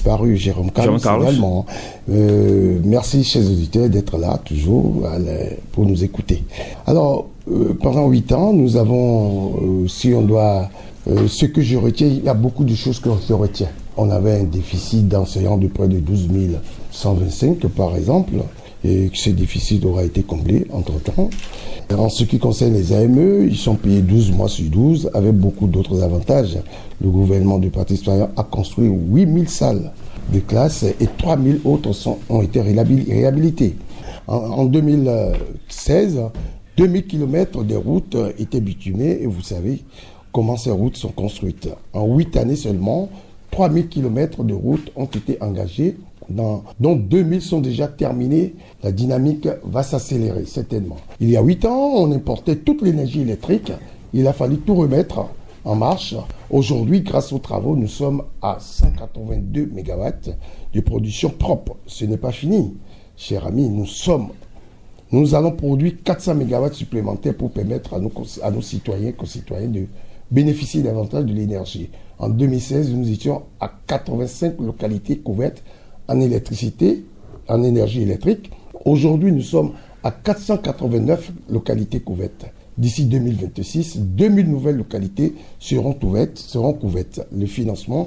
disparu, Jérôme Carlos également. Merci, chers auditeurs, d'être là toujours pour nous écouter. Alors, pendant 8 ans, nous avons, si on doit... ce que je retiens, il y a beaucoup de choses que je retiens. On avait un déficit d'enseignants de près de 12 125, par exemple, et ce déficit aura été comblé entre-temps. En ce qui concerne les AME, ils sont payés 12 mois sur 12, avec beaucoup d'autres avantages. Le gouvernement du Parti citoyen a construit 8000 salles de classe et 3000 autres ont été réhabilitées. En 2016, 2000 km de routes étaient bitumées, et vous savez comment ces routes sont construites. En 8 années seulement, 3000 km de routes ont été engagées, dont 2000 sont déjà terminés. La dynamique va s'accélérer, certainement. Il y a 8 ans, on importait toute l'énergie électrique. Il a fallu tout remettre en marche. Aujourd'hui, grâce aux travaux, nous sommes à 182 MW de production propre. Ce n'est pas fini, chers amis. Nous allons produire 400 MW supplémentaires pour permettre à nos citoyens et concitoyens de bénéficier davantage de l'énergie. En 2016, nous étions à 85 localités couvertes en électricité, en énergie électrique. Aujourd'hui, nous sommes à 489 localités couvertes. D'ici 2026, 2000 nouvelles localités seront couvertes. Les financements,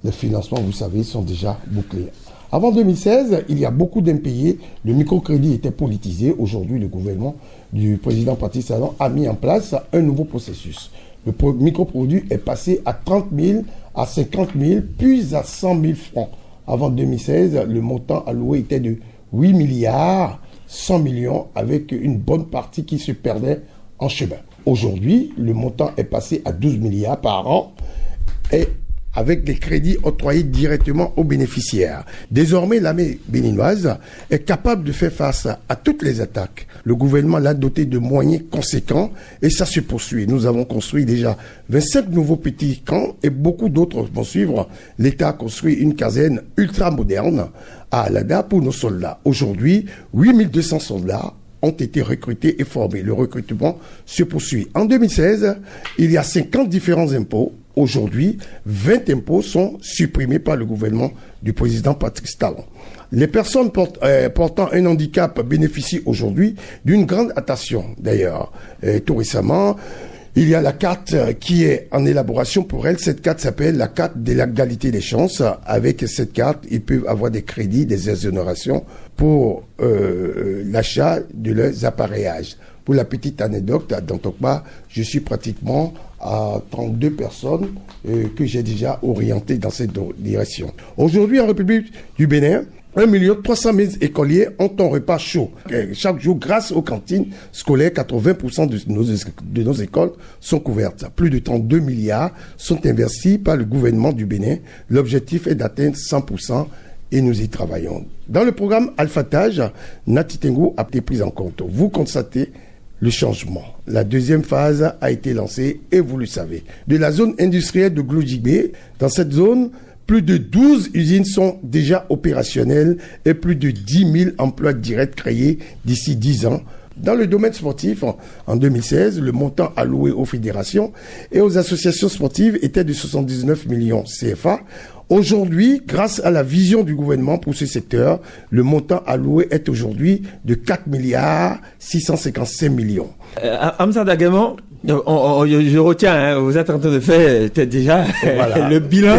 vous savez, sont déjà bouclés. Avant 2016, il y a beaucoup d'impayés. Le microcrédit était politisé. Aujourd'hui, le gouvernement du président Patrice Talon a mis en place un nouveau processus. Le microproduit est passé à 30 000, à 50 000, puis à 100 000 francs. Avant 2016, le montant alloué était de 8 milliards 100 millions, avec une bonne partie qui se perdait en chemin. Aujourd'hui, le montant est passé à 12 milliards par an et avec des crédits octroyés directement aux bénéficiaires. Désormais, l'armée béninoise est capable de faire face à toutes les attaques. Le gouvernement l'a doté de moyens conséquents et ça se poursuit. Nous avons construit déjà 25 nouveaux petits camps et beaucoup d'autres vont suivre. L'État a construit une caserne ultra moderne à Alada pour nos soldats. Aujourd'hui, 8200 soldats ont été recrutés et formés. Le recrutement se poursuit. En 2016, il y a 50 différents impôts. Aujourd'hui, 20 impôts sont supprimés par le gouvernement du président Patrice Talon. Les personnes portant un handicap bénéficient aujourd'hui d'une grande attention. D'ailleurs, tout récemment, il y a la carte qui est en élaboration pour elles. Cette carte s'appelle la carte de l'égalité des chances. Avec cette carte, ils peuvent avoir des crédits, des exonérations pour l'achat de leurs appareillages. Pour la petite anecdote, dans Tokma, je suis pratiquement à 32 personnes que j'ai déjà orientées dans cette direction. Aujourd'hui, en République du Bénin, 1 300 000 écoliers ont un repas chaud. Chaque jour, grâce aux cantines scolaires, 80% de nos écoles sont couvertes. Plus de 32 milliards sont investis par le gouvernement du Bénin. L'objectif est d'atteindre 100% et nous y travaillons. Dans le programme Alphatage, Nati Tengu a été pris en compte. Vous constatez le changement. La deuxième phase a été lancée et vous le savez. De la zone industrielle de Glodjibé, dans cette zone, plus de 12 usines sont déjà opérationnelles et plus de 10 000 emplois directs créés d'ici 10 ans. Dans le domaine sportif, en 2016, le montant alloué aux fédérations et aux associations sportives était de 79 millions CFA. Aujourd'hui, grâce à la vision du gouvernement pour ce secteur, le montant alloué est aujourd'hui de 4 milliards 655 millions. Hamza Dagamo, je retiens, hein, vous êtes en train de faire déjà voilà. le bilan.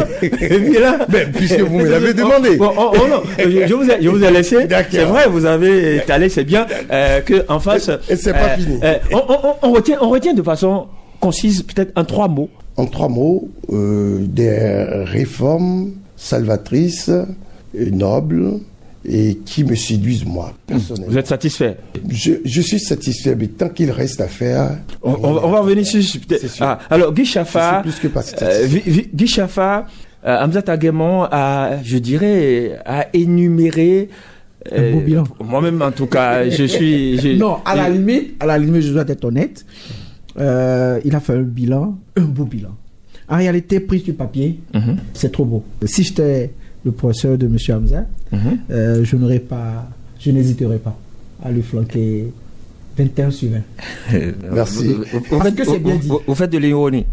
Mais puisque vous me l'avez demandé. Non, je vous ai laissé. C'est vrai, vous avez étalé, c'est bien que en face. Et c'est pas fini. On retient de façon concise, peut-être en 3 mots. En 3 mots, des réformes salvatrices, nobles, et qui me séduisent moi, personnellement. Vous êtes satisfait? Je suis satisfait, mais tant qu'il reste à faire... On va revenir sur... alors, Guy Chafa... Je suis plus que pas satisfait. Guy Chafa, Hamza Dagamo a énuméré... un beau bilan. Moi-même, en tout cas, je suis... Non, à la limite, je dois être honnête. Il a fait un beau bilan. En réalité, prise du papier, c'est trop beau. Si j'étais le professeur de M. Hamza, je n'hésiterais pas à lui flanquer 21 sur 20. Merci. Parce que c'est bien dit. Vous faites de l'ironie?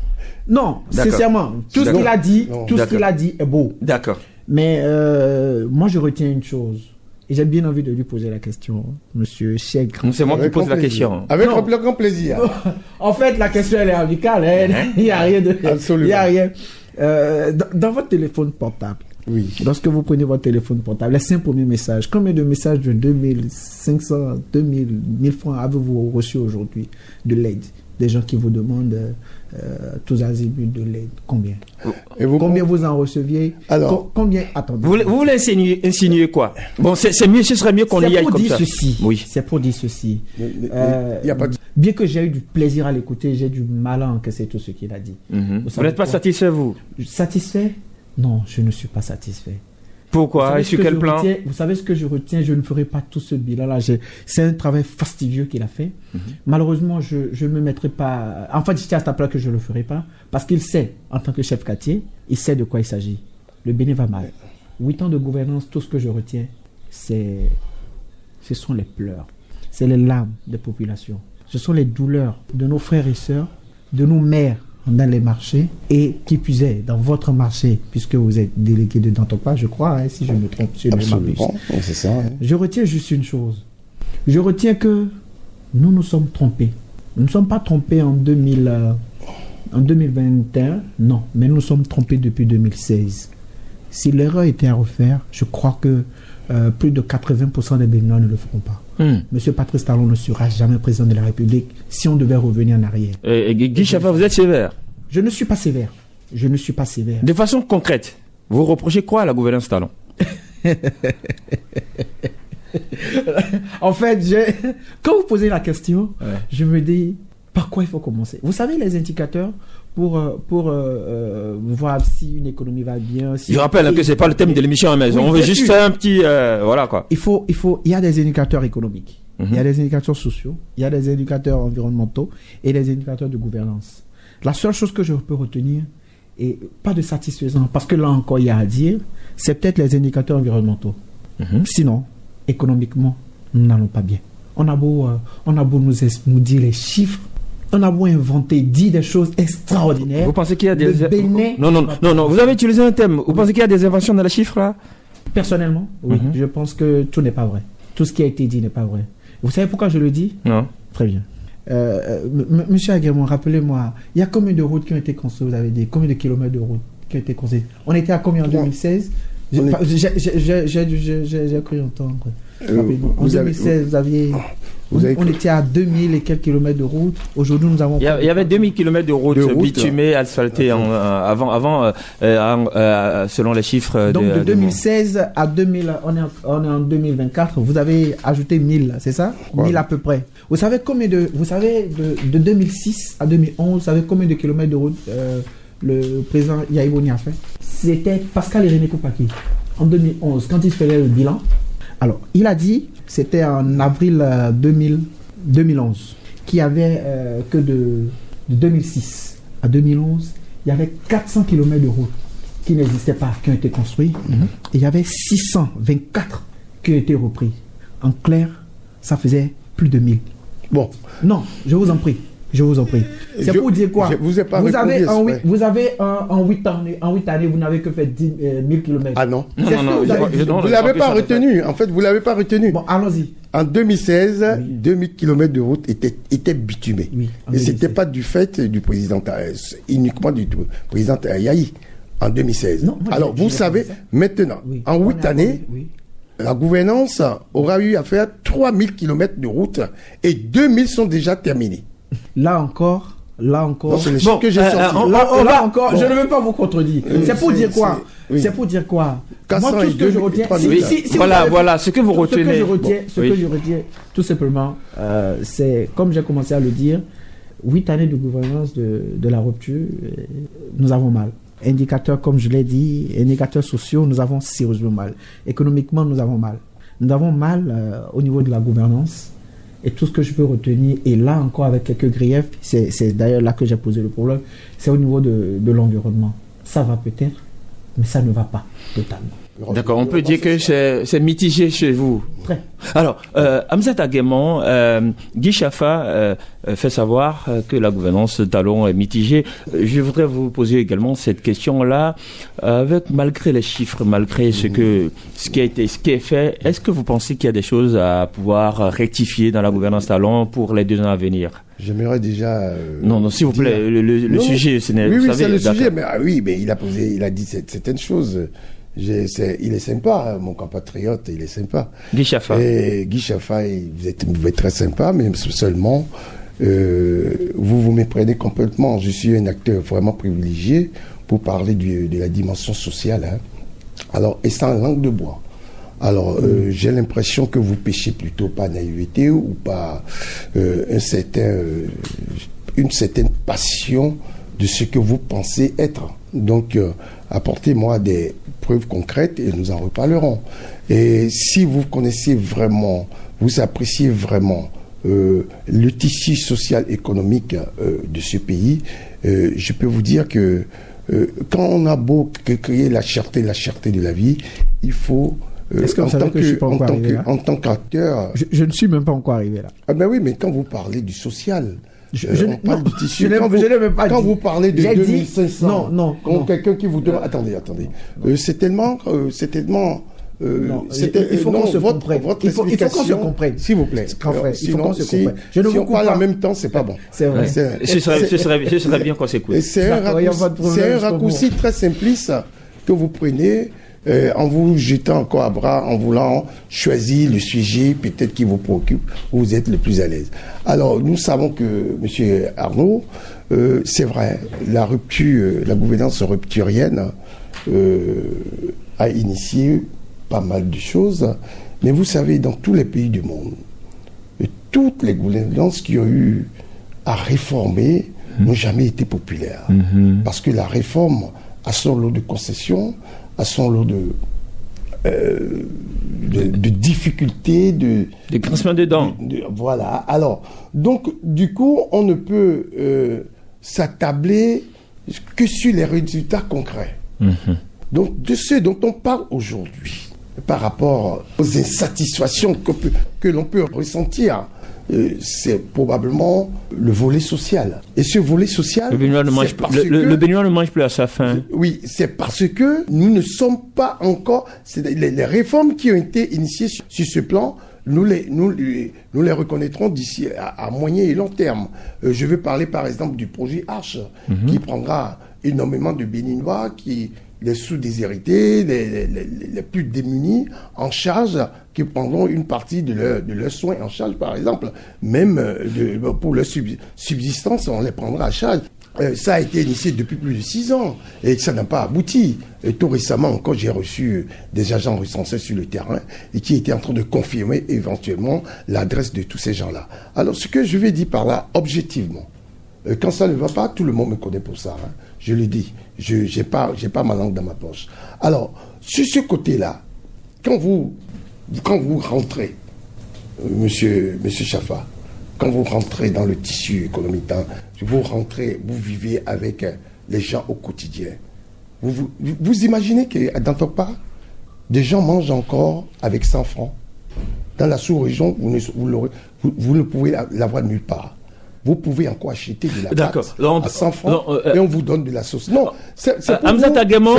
Non, sincèrement, tout ce qu'il a dit est beau. D'accord. Mais moi, je retiens une chose. Et j'ai bien envie de lui poser la question, monsieur Chègre. C'est moi qui pose la question. Avec le plus grand plaisir. En fait, la question, elle est amicale. Il n'y a rien de... Absolument. Il n'y a rien. Dans votre téléphone portable, oui. Lorsque vous prenez votre téléphone portable, les 5 premiers messages, combien de messages de 2500, 2000, 1000 francs avez-vous reçu aujourd'hui de l'aide? Des gens qui vous demandent tous azimuts de l'aide. Combien? Combien vous en receviez? Alors, combien? Attendez. Vous voulez insinuer quoi? Bon, c'est mieux, ce serait mieux qu'on y aille comme ça. Oui. C'est pour dire ceci. Y a pas de... Bien que j'ai eu du plaisir à l'écouter, j'ai du mal à encaisser tout ce qu'il a dit. Vous n'êtes pas satisfait, vous? Satisfait? Non, je ne suis pas satisfait. Pourquoi? Et sur quel plan? Vous savez ce que je retiens? Je ne ferai pas tout ce bilan-là. C'est un travail fastidieux qu'il a fait. Malheureusement, je ne me mettrai pas... En fait, je tiens à ce temps-là que je ne le ferai pas. Parce qu'il sait, en tant que chef quartier, il sait de quoi il s'agit. Le Bénin va mal. 8 ans de gouvernance, tout ce que je retiens, ce sont les pleurs. C'est les larmes des populations. Ce sont les douleurs de nos frères et sœurs, de nos mères dans les marchés, et qui plus est, dans votre marché, puisque vous êtes délégué de Dantopa, je crois, si je me trompe. Absolument, c'est ça. Hein. Je retiens juste une chose. Je retiens que nous nous sommes trompés. Nous ne sommes pas trompés en 2021, non, mais nous nous sommes trompés depuis 2016. Si l'erreur était à refaire, je crois que plus de 80% des Béninois ne le feront pas. Monsieur Patrice Talon ne sera jamais président de la République si on devait revenir en arrière. Guy Chafa, vous êtes sévère? Je ne suis pas sévère. Je ne suis pas sévère. De façon concrète, vous reprochez quoi à la gouvernance Talon? En fait, quand vous posez la question, je me dis par quoi il faut commencer. Vous savez, les indicateurs pour voir si une économie va bien. Si je rappelle que c'est pas le thème de l'émission à la maison. On veut juste faire un petit voilà quoi. Il y a des indicateurs économiques, il y a des indicateurs sociaux, il y a des indicateurs environnementaux et des indicateurs de gouvernance. La seule chose que je peux retenir, et pas de satisfaisant, parce que là encore il y a à dire, c'est peut-être les indicateurs environnementaux. Sinon, économiquement, nous n'allons pas bien. On a beau nous dire les chiffres, on a beau inventer, dire des choses extraordinaires. Vous pensez qu'il y a des... Bénin... Non, vous avez utilisé un thème. Vous pensez qu'il y a des inventions dans les chiffres là? Personnellement, oui. Je pense que tout n'est pas vrai. Tout ce qui a été dit n'est pas vrai. Vous savez pourquoi je le dis? Non. Très bien. Monsieur Aguermont, rappelez-moi, il y a combien de routes qui ont été construites? Vous avez dit combien de kilomètres de routes qui ont été construites? On était à combien en 2016? J'ai cru entendre. En 2016, on était à 2000 et quelques kilomètres de route. Aujourd'hui, nous avons... Il y avait 2000 kilomètres de route bitumées, asphaltées avant, selon les chiffres. Donc de 2016 à 2000, on est en 2024. Vous avez ajouté 1000, c'est ça? 1000 à peu près. Vous savez de 2006 à 2011, vous savez combien de kilomètres de route le président Yahi Boni a fait? C'était Pascal Irénée Koupaki en 2011, quand il faisait le bilan. Alors, il a dit, c'était en avril 2011, qu'il y avait que de 2006 à 2011, il y avait 400 km de route qui n'existaient pas, qui ont été construits. Et il y avait 624 qui ont été repris. En clair, ça faisait plus de 1000. Bon. Non, je vous en prie. C'est pour dire quoi? Vous avez en 8 années, vous n'avez que fait 1000 km. Ah non. Vous ne l'avez pas retenu. En fait, vous ne l'avez pas retenu. Bon, allons-y. En 2016, 2000 km de route étaient bitumés. Oui, et ce n'était pas du fait du président, uniquement du président Yahi en 2016. Non, alors, vous savez, maintenant, en 8 années, la gouvernance aura eu à faire 3000 km de route et 2000 sont déjà terminés. Là encore, c'est les chiffres que j'ai sortis. Je ne veux pas vous contredire. C'est pour dire quoi? C'est pour dire quoi? Moi, tout ce que je retiens, voilà, ce que vous retenez. Ce que je retiens, tout simplement, c'est, comme j'ai commencé à le dire, 8 années de gouvernance de la rupture, nous avons mal. Indicateurs, comme je l'ai dit, indicateurs sociaux, nous avons sérieusement mal. Économiquement, nous avons mal. Nous avons mal au niveau de la gouvernance. Et tout ce que je peux retenir, et là encore avec quelques griefs, c'est d'ailleurs là que j'ai posé le problème, c'est au niveau de l'environnement. Ça va peut-être, mais ça ne va pas totalement. D'accord, on peut dire que c'est mitigé chez vous. Très. Alors, Hamzat Aguemon, Guy Chafa fait savoir que la gouvernance Talon est mitigée. Je voudrais vous poser également cette question-là, malgré les chiffres, malgré ce qui est fait, est-ce que vous pensez qu'il y a des choses à pouvoir rectifier dans la gouvernance Talon pour les 2 ans à venir? J'aimerais déjà. Non, s'il vous plaît, le sujet, c'est oui, c'est le sujet, mais il a dit certaines choses. Il est sympa, mon compatriote, il est sympa. Guy Chafa. Et Guy Chafa, vous êtes très sympa, mais seulement, vous vous méprenez complètement. Je suis un acteur vraiment privilégié pour parler de la dimension sociale. Hein. Alors, et sans langue de bois. Alors, j'ai l'impression que vous péchez plutôt par naïveté ou par une certaine passion de ce que vous pensez être. Donc, apportez-moi des preuves concrètes et nous en reparlerons. Et si vous connaissez vraiment, vous appréciez vraiment le tissu social économique de ce pays, je peux vous dire que quand on a beau créer la cherté de la vie, il faut... Est-ce que vous savez que je ne suis pas encore arrivé là ? En tant qu'acteur... Je ne suis même pas encore arrivé là. Ah ben oui, mais quand vous parlez du social... on parle du tissu. Quand vous parlez de 2500, non. Quelqu'un qui vous demande... Attendez. C'est tellement... il faut qu'on se comprenne. Il faut qu'on se comprenne. S'il vous plaît. Il faut qu'on se comprenne. Si on parle en même temps, c'est pas bon. C'est vrai. Ce serait bien qu'on s'écoute. C'est un raccourci très simpliste que vous prenez en vous jetant encore à bras, en voulant choisir le sujet peut-être qui vous préoccupe, où vous êtes le plus à l'aise. Alors, nous savons que, M. Arnaud, c'est vrai, la gouvernance rupturienne a initié pas mal de choses, mais vous savez, dans tous les pays du monde, toutes les gouvernances qui ont eu à réformer n'ont jamais été populaires. Parce que la réforme a son lot de concessions, a son lot de difficultés, de grincements de dents. Voilà. Alors, donc, du coup, on ne peut s'attabler que sur les résultats concrets. Donc, de ce dont on parle aujourd'hui, par rapport aux insatisfactions que l'on peut ressentir, c'est probablement le volet social. Et ce volet social... Le Béninois ne mange plus à sa faim. Oui, c'est parce que nous ne sommes pas encore... Les réformes qui ont été initiées sur ce plan, nous les reconnaîtrons d'ici à moyen et long terme. Je veux parler par exemple du projet Arche, qui prendra énormément de Béninois, les sous-déshérités, les plus démunis en charge, qui prendront une partie de leurs soins en charge, par exemple. Même pour leur subsistance, on les prendra en charge. Ça a été initié depuis plus de 6 ans et ça n'a pas abouti. Et tout récemment encore, j'ai reçu des agents recensés sur le terrain et qui étaient en train de confirmer éventuellement l'adresse de tous ces gens-là. Alors, ce que je vais dire par là, objectivement, quand ça ne va pas, tout le monde me connaît pour ça. Hein. Je le dis, je n'ai pas ma langue dans ma poche. Alors, sur ce côté-là, quand vous rentrez, monsieur Chafa, quand vous rentrez dans le tissu économique, vous vivez avec les gens au quotidien. Vous imaginez que dans ton part, des gens mangent encore avec 100 francs. Dans la sous-région, vous ne pouvez l'avoir nulle part. Vous pouvez encore acheter de la pâte à 100 francs et on vous donne de la sauce. Non, c'est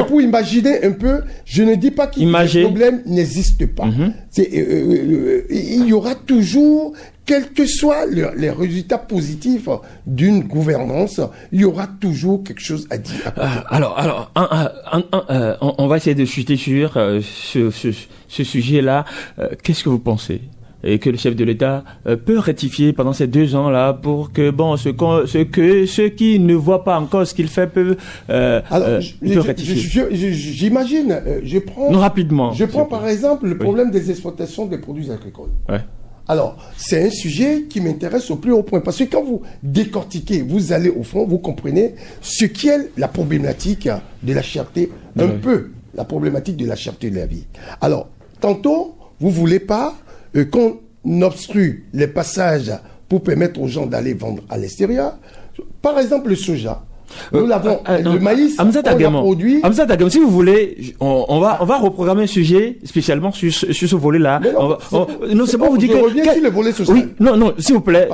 pour imaginer un peu. Je ne dis pas que le problème n'existe pas. Il y aura toujours, quels que soient les résultats positifs d'une gouvernance, il y aura toujours quelque chose à dire. On va essayer de chuter sur ce sujet-là. Qu'est-ce que vous pensez ? Et que le chef de l'État peut rectifier pendant ces 2 ans-là pour que, ceux qui ne voient pas encore ce qu'il fait peuvent rectifier. J'imagine, rapidement. Je prends par exemple le problème des exportations des produits agricoles. Ouais. Alors, c'est un sujet qui m'intéresse au plus haut point. Parce que quand vous décortiquez, vous allez au fond, vous comprenez ce qu'est la problématique de la cherté, peu la problématique de la cherté de la vie. Alors, tantôt, vous ne voulez pas qu'on obstrue les passages pour permettre aux gens d'aller vendre à l'extérieur. Par exemple, le soja. Nous l'avons, le maïs, Hamzat on l'a Agamon, produit. Hamzat Agamon, si vous voulez, on va reprogrammer un sujet spécialement sur ce volet-là. Non, c'est bon, vous dites que... Je reviens sur le volet social. Oui, non, s'il vous plaît,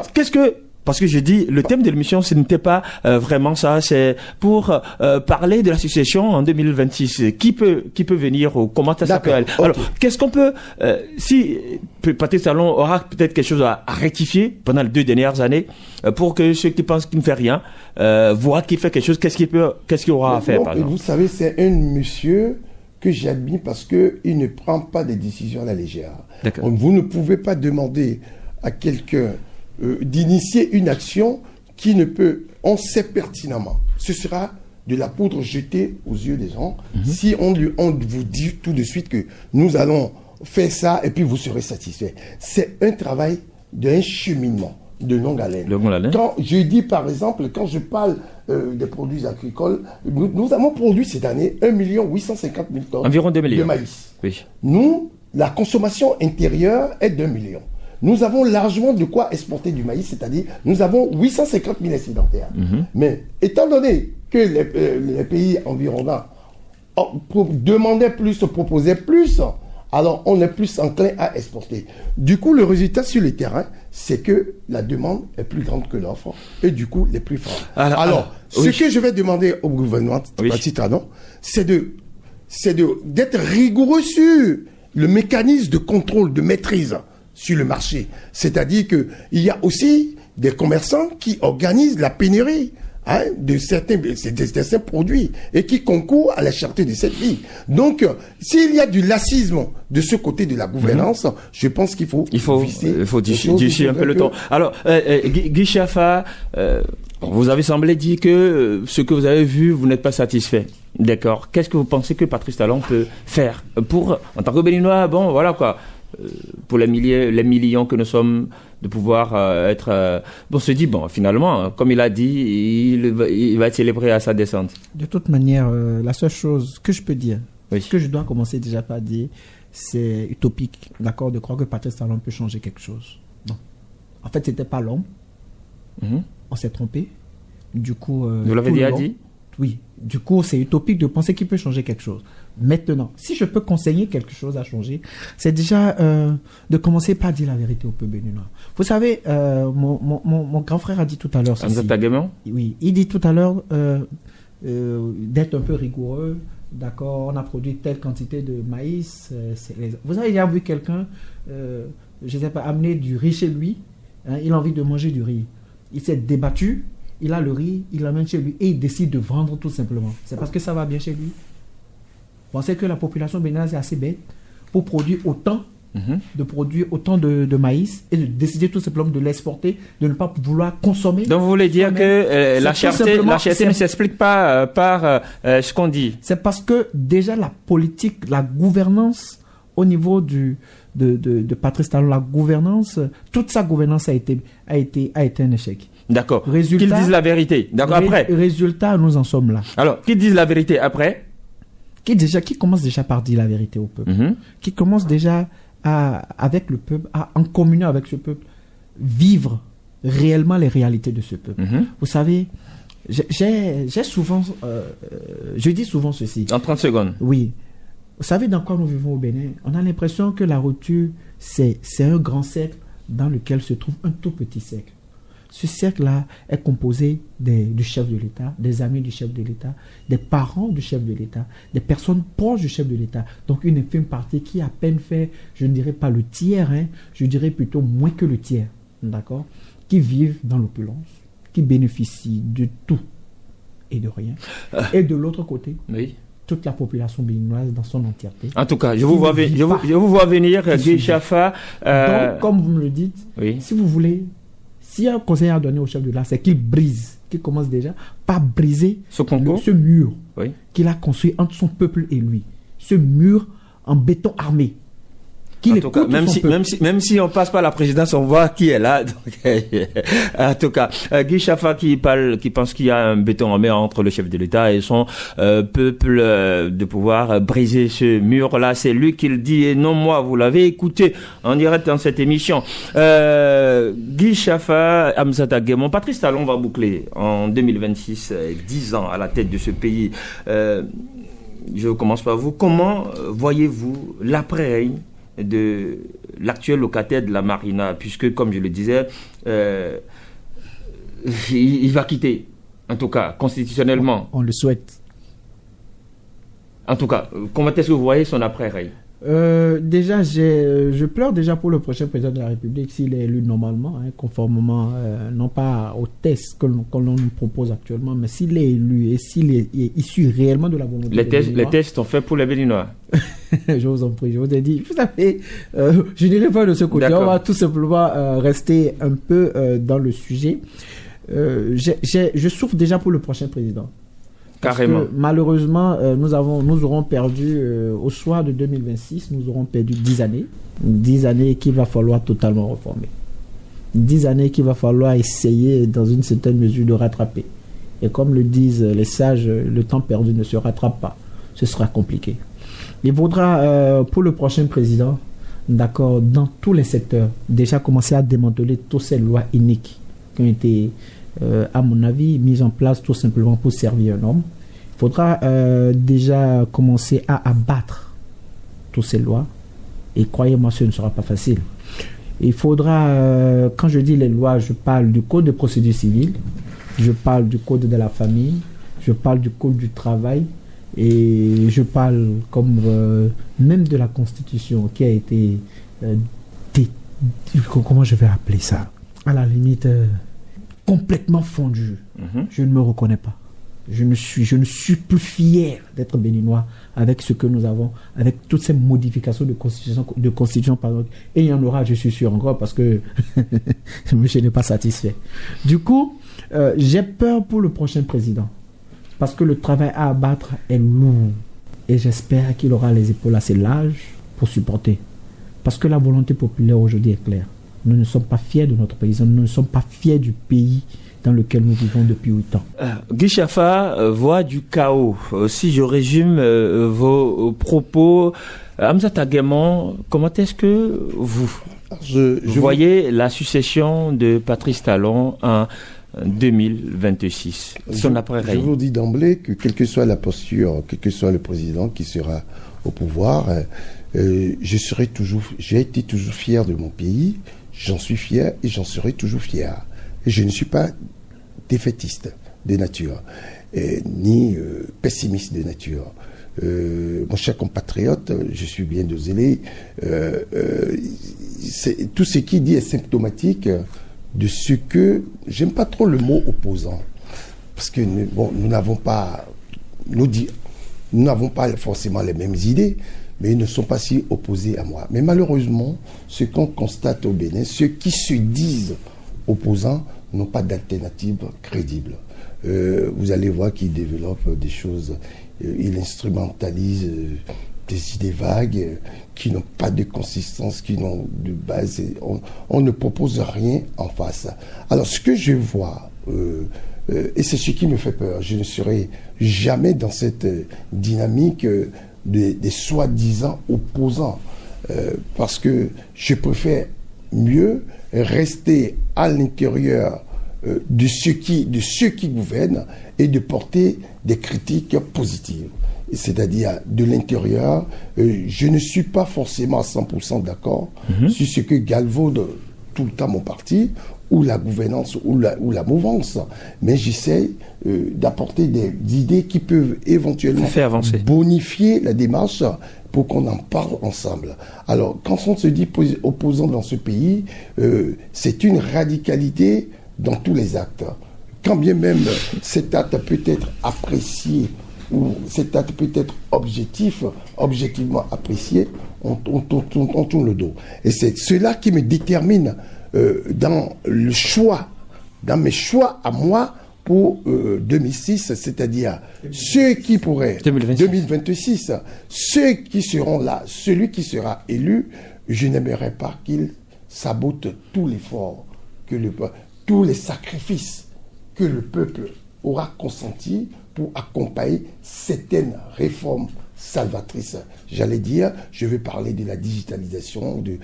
parce que j'ai dit, le thème de l'émission, ce n'était pas vraiment ça, c'est pour parler de la succession en 2026. Qui peut venir ou comment ça s'appelle? Okay. Alors, qu'est-ce qu'on peut, si Patrice Talon aura peut-être quelque chose à rectifier pendant les 2 dernières années, pour que ceux qui pensent qu'il ne fait rien, voient qu'il fait quelque chose, qu'est-ce qu'il aura à faire, par exemple? Vous savez, c'est un monsieur que j'admire parce qu'il ne prend pas des décisions à la légère. Vous ne pouvez pas demander à quelqu'un d'initier une action qui ne peut, on sait pertinemment, ce sera de la poudre jetée aux yeux des gens si on vous dit tout de suite que nous allons faire ça et puis vous serez satisfait. C'est un travail d'un cheminement de longue haleine. Quand je dis par exemple, quand je parle des produits agricoles, nous avons produit cette année 1 850 000 tonnes environ 2 millions. De maïs. Oui. Nous, la consommation intérieure est d'1 million. Nous avons largement de quoi exporter du maïs, c'est-à-dire nous avons 850 000 excédentaires. Mais étant donné que les pays environnants demandaient plus, proposaient plus, alors on est plus enclin à exporter. Du coup, le résultat sur le terrain, c'est que la demande est plus grande que l'offre et du coup, les prix forts. Alors, ce que je vais demander au gouvernement, c'est d'être rigoureux sur le mécanisme de contrôle, de maîtrise sur le marché. C'est-à-dire qu'il y a aussi des commerçants qui organisent la pénurie de certains produits et qui concourent à la cherté de cette vie. Donc, s'il y a du laxisme de ce côté de la gouvernance, je pense qu'il faut dissier un peu le temps. Alors, Guy Chiaffa, vous avez semblé dire que ce que vous avez vu, vous n'êtes pas satisfait. D'accord. Qu'est-ce que vous pensez que Patrice Talon peut faire en tant que Béninois, pour les millions que nous sommes, de pouvoir être... on se dit, finalement, comme il a dit, il va être célébré à sa descente. De toute manière, la seule chose que je peux dire, ce que je dois commencer déjà par dire, c'est utopique, d'accord, de croire que Patrice Talon peut changer quelque chose. Non. En fait, c'était pas l'homme. On s'est trompé. Du coup... vous l'avez déjà dit? Oui. Du coup, c'est utopique de penser qu'il peut changer quelque chose. Maintenant, si je peux conseiller quelque chose à changer, c'est déjà de commencer par dire la vérité au peuple béninois. Vous savez, mon grand frère a dit tout à l'heure ceci. Oui, il dit tout à l'heure d'être un peu rigoureux. D'accord, on a produit telle quantité de maïs. Vous avez déjà vu quelqu'un, je ne sais pas, amener du riz chez lui. Il a envie de manger du riz. Il s'est débattu. Il a le riz, il l'amène chez lui et il décide de vendre tout simplement. C'est parce que ça va bien chez lui. Vous pensez que la population béninoise est assez bête pour produire autant, de maïs et de décider tout simplement de l'exporter, de ne pas vouloir consommer. Donc vous voulez dire que la cherté ne s'explique pas par ce qu'on dit? C'est parce que déjà la politique, la gouvernance au niveau de Patrice Talon, la gouvernance, toute sa gouvernance a été un échec. D'accord. Qu'ils disent la vérité. D'accord, après. Résultat, nous en sommes là. Alors, qu'ils disent la vérité après? Qui commence déjà par dire la vérité au peuple. Qui commence déjà avec le peuple, en communion avec ce peuple, vivre réellement les réalités de ce peuple. Vous savez, j'ai souvent, je dis souvent ceci. En 30 secondes. Oui. Vous savez dans quoi nous vivons au Bénin? On a l'impression que la rupture, c'est un grand cercle dans lequel se trouve un tout petit cercle. Ce cercle-là est composé du chef de l'État, des amis du chef de l'État, des parents du chef de l'État, des personnes proches du chef de l'État. Donc une infime partie qui à peine fait, je ne dirais pas le tiers, je dirais plutôt moins que le tiers, d'accord, qui vivent dans l'opulence, qui bénéficient de tout et de rien. Et de l'autre côté, toute la population béninoise dans son entièreté. En tout cas, je vous vois venir, Guy Chiaffa. Donc, comme vous me le dites, si vous voulez... S'il y a un conseil à donner au chef de l'État, c'est qu'il brise, qu'il commence déjà par briser ce mur qu'il a construit entre son peuple et lui. Ce mur en béton armé qu'il écoute tout, même si on passe par la présidence, on voit qui est là. Donc, en tout cas, Guy Chaffa qui pense qu'il y a un béton en mer entre le chef de l'État et son peuple, de pouvoir briser ce mur-là. C'est lui qui le dit et non moi. Vous l'avez écouté en direct dans cette émission. Guy Chaffa, Amzata Guémon, Patrice Talon va boucler en 2026, 10 ans à la tête de ce pays. Je commence par vous. Comment voyez-vous l'après-règne de l'actuel locataire de la Marina, puisque, comme je le disais, il va quitter, en tout cas, constitutionnellement. On le souhaite. En tout cas, comment est-ce que vous voyez son après-règne? Déjà, je pleure déjà pour le prochain président de la République s'il est élu normalement, conformément, non pas aux tests que l'on nous propose actuellement, mais s'il est élu et s'il est issu réellement de la volonté des Béninois. Les tests sont faits pour les Béninois. Je vous en prie, je vous ai dit, vous savez, je n'irai pas de ce côté. D'accord. On va tout simplement rester un peu dans le sujet. Je souffre déjà pour le prochain président. Carrément. Parce que, malheureusement, nous aurons perdu, au soir de 2026, nous aurons perdu 10 années. 10 années qu'il va falloir totalement reformer. 10 années qu'il va falloir essayer, dans une certaine mesure, de rattraper. Et comme le disent les sages, le temps perdu ne se rattrape pas. Ce sera compliqué. Il faudra, pour le prochain président, d'accord, dans tous les secteurs, déjà commencer à démanteler toutes ces lois iniques qui ont été, à mon avis, mises en place tout simplement pour servir un homme. Il faudra déjà commencer à abattre toutes ces lois. Et croyez-moi, ce ne sera pas facile. Il faudra, quand je dis les lois, je parle du code de procédure civile, je parle du code de la famille, je parle du code du travail, et je parle même de la Constitution qui a été, comment je vais appeler ça, à la limite, complètement fondue. Je ne me reconnais pas. Je ne suis plus fier d'être béninois avec ce que nous avons, avec toutes ces modifications de constitution pardon. Et il y en aura, je suis sûr encore, parce que je n'ai pas satisfait. Du coup, j'ai peur pour le prochain président, parce que le travail à abattre est lourd. Et j'espère qu'il aura les épaules assez larges pour supporter. Parce que la volonté populaire aujourd'hui est claire. Nous ne sommes pas fiers de notre pays, nous ne sommes pas fiers du pays dans lequel nous vivons depuis 8 ans. Guy Chaffa voit du chaos. Si je résume vos propos, Amzata Guémon, comment est-ce que vous voyez la succession de Patrice Talon en 2026, son après-règne? Je vous dis d'emblée que quelle que soit la posture, quel que soit le président qui sera au pouvoir, j'ai été toujours fier de mon pays, j'en suis fier et j'en serai toujours fier. Et je ne suis pas défaitiste de nature, ni pessimiste de nature. Mon cher compatriote, je suis bien désolé, tout ce qu'il dit est symptomatique de ce que, j'aime pas trop le mot opposant, parce que nous n'avons pas forcément les mêmes idées, mais ils ne sont pas si opposés à moi. Mais malheureusement, ce qu'on constate au Bénin, ceux qui se disent opposants n'ont pas d'alternative crédible. Vous allez voir qu'ils développent des choses, ils instrumentalisent des idées vagues qui n'ont pas de consistance, qui n'ont de base. On ne propose rien en face. Alors ce que je vois, et c'est ce qui me fait peur, je ne serai jamais dans cette dynamique des soi-disant opposants, parce que je préfère mieux rester à l'intérieur de ceux qui gouvernent et de porter des critiques positives. C'est-à-dire de l'intérieur, je ne suis pas forcément à 100% d'accord sur ce que galvaude tout le temps mon parti, ou la gouvernance, ou la mouvance, mais j'essaie d'apporter des idées qui peuvent éventuellement bonifier la démarche pour qu'on en parle ensemble. Alors, quand on se dit opposant dans ce pays, c'est une radicalité dans tous les actes. Quand bien même cet acte peut être apprécié, ou cet acte peut être objectivement apprécié, on tourne le dos. Et c'est cela qui me détermine dans mes choix à moi pour 2006, c'est-à-dire ceux qui pourraient, 2026, ceux qui seront là, celui qui sera élu, je n'aimerais pas qu'il sabote tout l'effort, tous les sacrifices que le peuple aura consenti pour accompagner certaines réformes salvatrices. J'allais dire, je vais parler de la digitalisation, de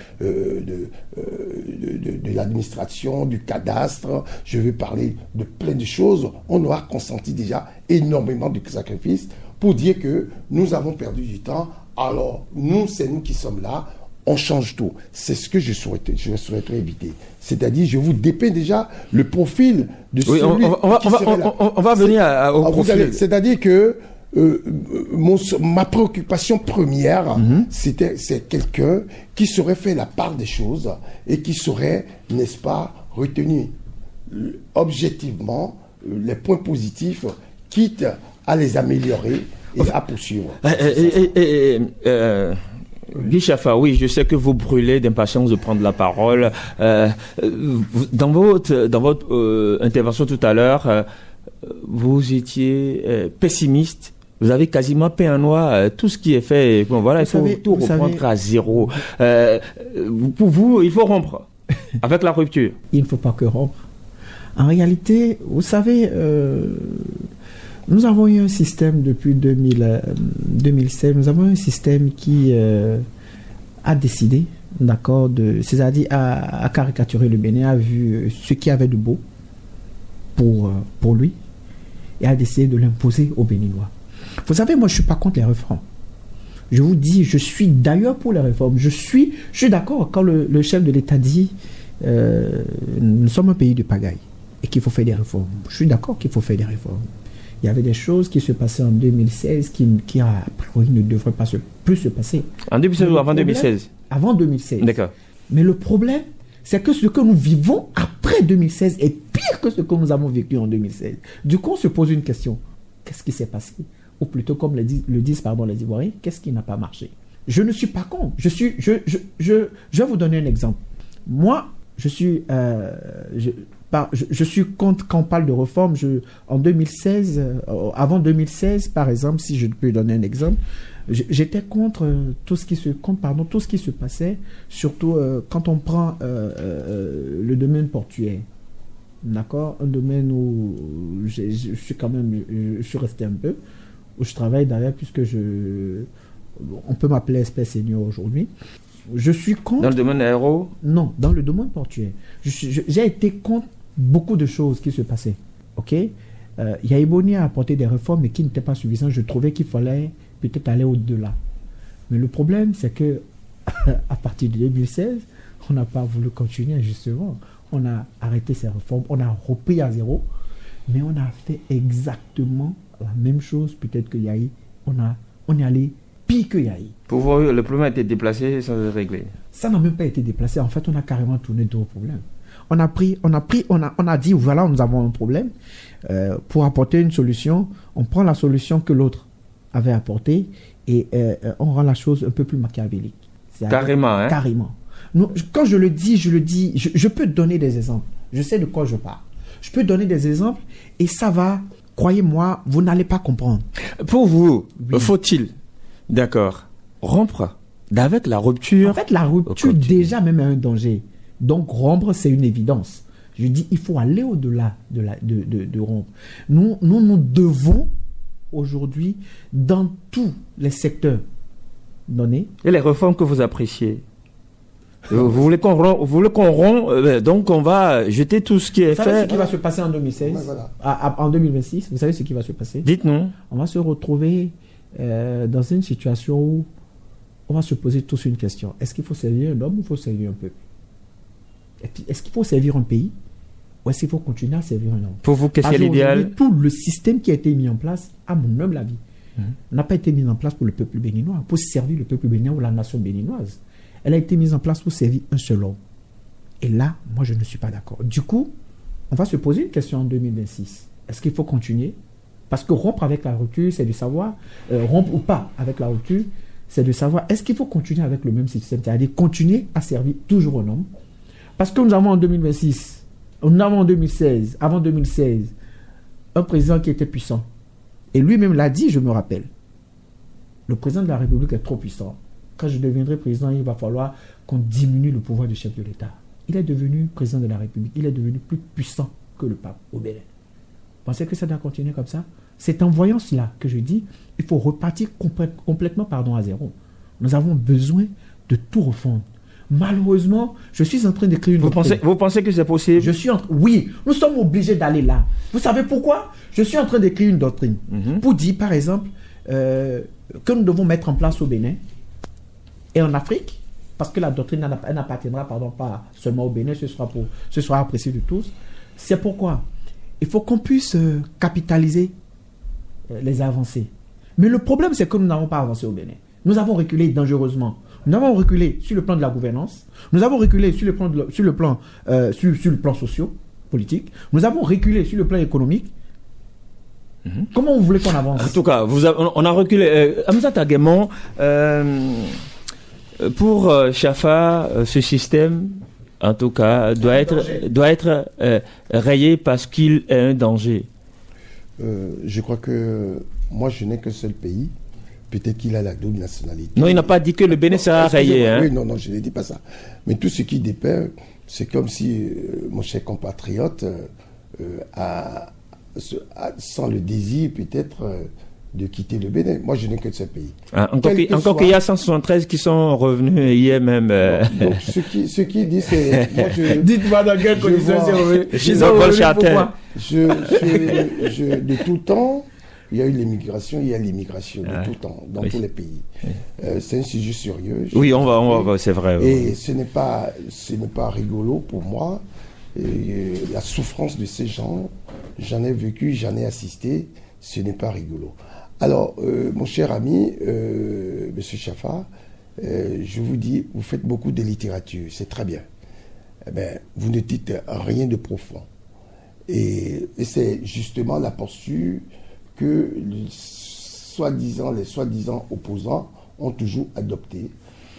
l'administration, du cadastre, je vais parler de plein de choses. On aura consenti déjà énormément de sacrifices pour dire que nous avons perdu du temps. Alors, c'est nous qui sommes là, on change tout. C'est ce que je souhaiterais éviter. C'est-à-dire, je vous dépeins déjà le profil de celui qui serait là. On va venir au profil. C'est-à-dire que ma préoccupation première, c'est quelqu'un qui saurait faire la part des choses et qui saurait, n'est-ce pas, retenir objectivement les points positifs, quitte à les améliorer et à poursuivre. Guy Chaffa, oui, je sais que vous brûlez d'impatience de prendre la parole. Dans votre intervention tout à l'heure, vous étiez pessimiste. Vous avez quasiment peint en noir tout ce qui est fait. Bon, voilà, il faut tout reprendre à zéro. Pour vous, il faut rompre avec la rupture. Il ne faut pas que rompre. En réalité, vous savez, nous avons eu un système depuis 2016. Nous avons eu un système qui a décidé, d'accord, c'est-à-dire a caricaturé le Bénin, a vu ce qu'il y avait de beau pour lui et a décidé de l'imposer aux Béninois. Vous savez, moi, je ne suis pas contre les réformes. Je vous dis, je suis d'ailleurs pour les réformes. Je suis d'accord quand le chef de l'État dit nous sommes un pays de pagaille et qu'il faut faire des réformes. Je suis d'accord qu'il faut faire des réformes. Il y avait des choses qui se passaient en 2016 qui a priori, ne devraient pas plus se passer. En 2016 ou avant 2016 ? Avant 2016. D'accord. Mais le problème, c'est que ce que nous vivons après 2016 est pire que ce que nous avons vécu en 2016. Du coup, on se pose une question. Qu'est-ce qui s'est passé ? Ou plutôt, comme le disent les Ivoiriens, qu'est-ce qui n'a pas marché? Je ne suis pas contre. Je vais vous donner un exemple. Moi, je suis contre quand on parle de réforme. En 2016, avant 2016, par exemple, si je peux donner un exemple, j'étais contre tout ce qui se passait, surtout quand on prend le domaine portuaire. D'accord, un domaine où je suis resté un peu, où je travaille d'ailleurs, puisque on peut m'appeler expert senior aujourd'hui. Je suis contre. Dans le domaine aéro? Non, dans le domaine portuaire. J'ai été contre beaucoup de choses qui se passaient. Ok, Yaïboni a apporté des réformes, mais qui n'étaient pas suffisantes. Je trouvais qu'il fallait peut-être aller au-delà. Mais le problème, c'est que à partir de 2016, on n'a pas voulu continuer, justement. On a arrêté ces réformes, on a repris à zéro, mais on a fait exactement la même chose. Peut-être que Yaï, on est allé pire que Yaï. Pour vous, le problème a été déplacé sans être réglé? Ça n'a même pas été déplacé. En fait, on a carrément tourné deux problèmes. On a dit, voilà, nous avons un problème. Pour apporter une solution, on prend la solution que l'autre avait apportée et on rend la chose un peu plus machiavélique. Carrément, hein? Carrément. Nous, quand je le dis, je peux donner des exemples. Je sais de quoi je parle. Je peux donner des exemples et ça va, croyez-moi, vous n'allez pas comprendre. Pour vous, oui. Faut-il, d'accord, rompre avec la rupture? En fait, la rupture déjà même est un danger. Donc rompre, c'est une évidence. Je dis, il faut aller au-delà de rompre. Nous devons aujourd'hui, dans tous les secteurs donnés. Et les réformes que vous appréciez? Vous voulez qu'on rompt, donc on va jeter tout ce qui est fait. Vous savez ce qui va se passer en 2016, en 2026? Vous savez ce qui va se passer? Dites-nous. On va se retrouver dans une situation où on va se poser tous une question. Est-ce qu'il faut servir un homme ou il faut servir un peuple? Est-ce qu'il faut servir un pays ou est-ce qu'il faut continuer à servir un homme? Pour vous, qu'est-ce qui est l'idéal? Tout le système qui a été mis en place, à mon humble avis, n'a pas été mis en place pour le peuple béninois, pour servir le peuple béninois ou la nation béninoise. Elle a été mise en place pour servir un seul homme. Et là, moi, je ne suis pas d'accord. Du coup, on va se poser une question en 2026. Est-ce qu'il faut continuer? Parce que rompre avec la rupture, c'est de savoir, rompre ou pas avec la rupture, c'est de savoir, est-ce qu'il faut continuer avec le même système? C'est-à-dire continuer à servir toujours un homme. Parce que nous avons en 2026, nous avons en 2016, avant 2016, un président qui était puissant. Et lui-même l'a dit, je me rappelle. Le président de la République est trop puissant. Quand je deviendrai président, il va falloir qu'on diminue le pouvoir du chef de l'État. Il est devenu président de la République. Il est devenu plus puissant que le pape au Bénin. Vous pensez que ça doit continuer comme ça? C'est en voyant cela que je dis, il faut repartir complètement à zéro. Nous avons besoin de tout refondre. Malheureusement, je suis en train d'écrire une doctrine. Vous pensez que c'est possible? Oui, nous sommes obligés d'aller là. Vous savez pourquoi? Je suis en train d'écrire une doctrine pour dire, par exemple, que nous devons mettre en place au Bénin et en Afrique, parce que la doctrine elle n'appartiendra pas seulement au Bénin, ce sera apprécié de tous. C'est pourquoi il faut qu'on puisse capitaliser les avancées. Mais le problème, c'est que nous n'avons pas avancé au Bénin. Nous avons reculé dangereusement. Nous avons reculé sur le plan de la gouvernance. Nous avons reculé sur le plan socio-politique. Nous avons reculé sur le plan économique. Comment vous voulez qu'on avance? En tout cas, on a reculé. Hamzat Aguemon, pour Chafa, ce système, en tout cas, doit être rayé parce qu'il est un danger. Je crois que moi, je n'ai qu'un seul pays. Peut-être qu'il a la double nationalité. Non, il n'a pas dit que le Bénin sera rayé. Hein. Oui, non, je ne dis pas ça. Mais tout ce qui dépend, c'est comme si mon cher compatriote sans le désir peut-être de quitter le Bénin. Moi, je n'ai que de ce pays. Encore qu'il y a 173 qui sont revenus hier même. Donc, ce qui dit, c'est... Dites-moi dans quelles conditions c'est revenu. De tout temps, il y a eu l'immigration, il y a l'immigration de tout temps, dans tous les pays. C'est un sujet sérieux. Oui, on va, c'est vrai. Et ce n'est pas rigolo pour moi. Et la souffrance de ces gens, j'en ai vécu, j'en ai assisté, ce n'est pas rigolo. Alors, mon cher ami, Monsieur Chafa, je vous dis, vous faites beaucoup de littérature, c'est très bien. Eh bien, vous ne dites rien de profond. Et c'est justement la posture que les soi-disant opposants ont toujours adopté,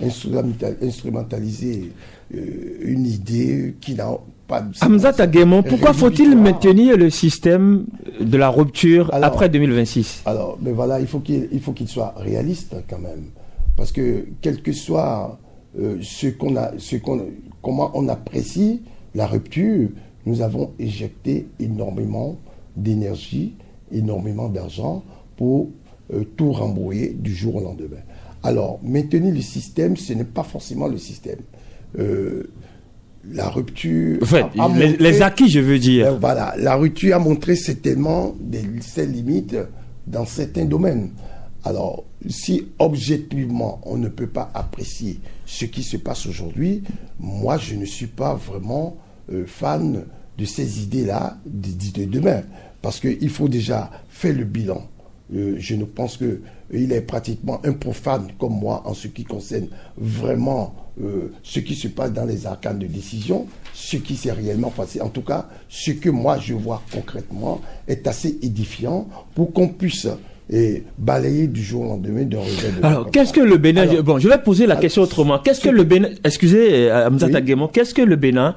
instrumentaliser une idée qui n'a pas de... Hamzat Aguemon, pourquoi faut-il maintenir le système de la rupture après 2026? Alors, mais voilà, il faut qu'il soit réaliste quand même, parce que quel que soit comment on apprécie la rupture, nous avons éjecté énormément d'énergie, énormément d'argent pour tout rembrouiller du jour au lendemain. Alors, maintenir le système, ce n'est pas forcément le système. La rupture... En fait, les acquis, je veux dire. Voilà, la rupture a montré certainement ses limites dans certains domaines. Alors, si objectivement, on ne peut pas apprécier ce qui se passe aujourd'hui, moi, je ne suis pas vraiment fan de ces idées-là de demain. Parce qu'il faut déjà faire le bilan. Je ne pense qu'il est pratiquement un profane comme moi en ce qui concerne vraiment ce qui se passe dans les arcanes de décision, ce qui s'est réellement passé. En tout cas, ce que moi je vois concrètement est assez édifiant pour qu'on puisse balayer du jour au lendemain d'un revers de... Alors, qu'est-ce que le Bénin... Bon, je vais poser la question autrement. Qu'est-ce que le Bénin... Excusez, Hamzat Aguemon, qu'est-ce que le Bénin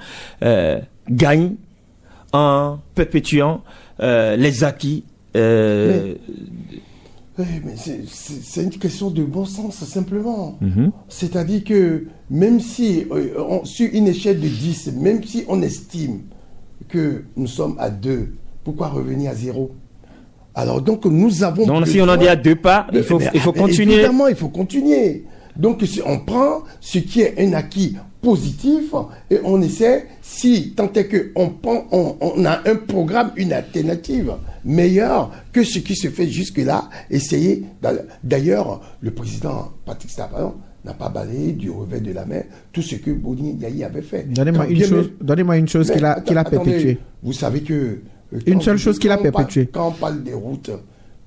gagne en perpétuant les acquis? Mais c'est une question de bon sens, simplement. C'est-à-dire que même si, sur une échelle de 10, même si on estime que nous sommes à 2, pourquoi revenir à 0? Alors donc nous avons... Donc si on en est à 2 pas, il faut continuer. Évidemment, il faut continuer. Donc si on prend ce qui est un acquis positif et on essaie, si tant est qu'on a un programme, une alternative meilleure que ce qui se fait jusque-là, essayer. D'ailleurs, le président Patrick Talon n'a pas balayé du revers de la main tout ce que Boni Yayi avait fait. Donnez-moi une chose qu'il a perpétuée. Vous savez que... Une seule chose qu'il a perpétuée. Quand on parle des routes,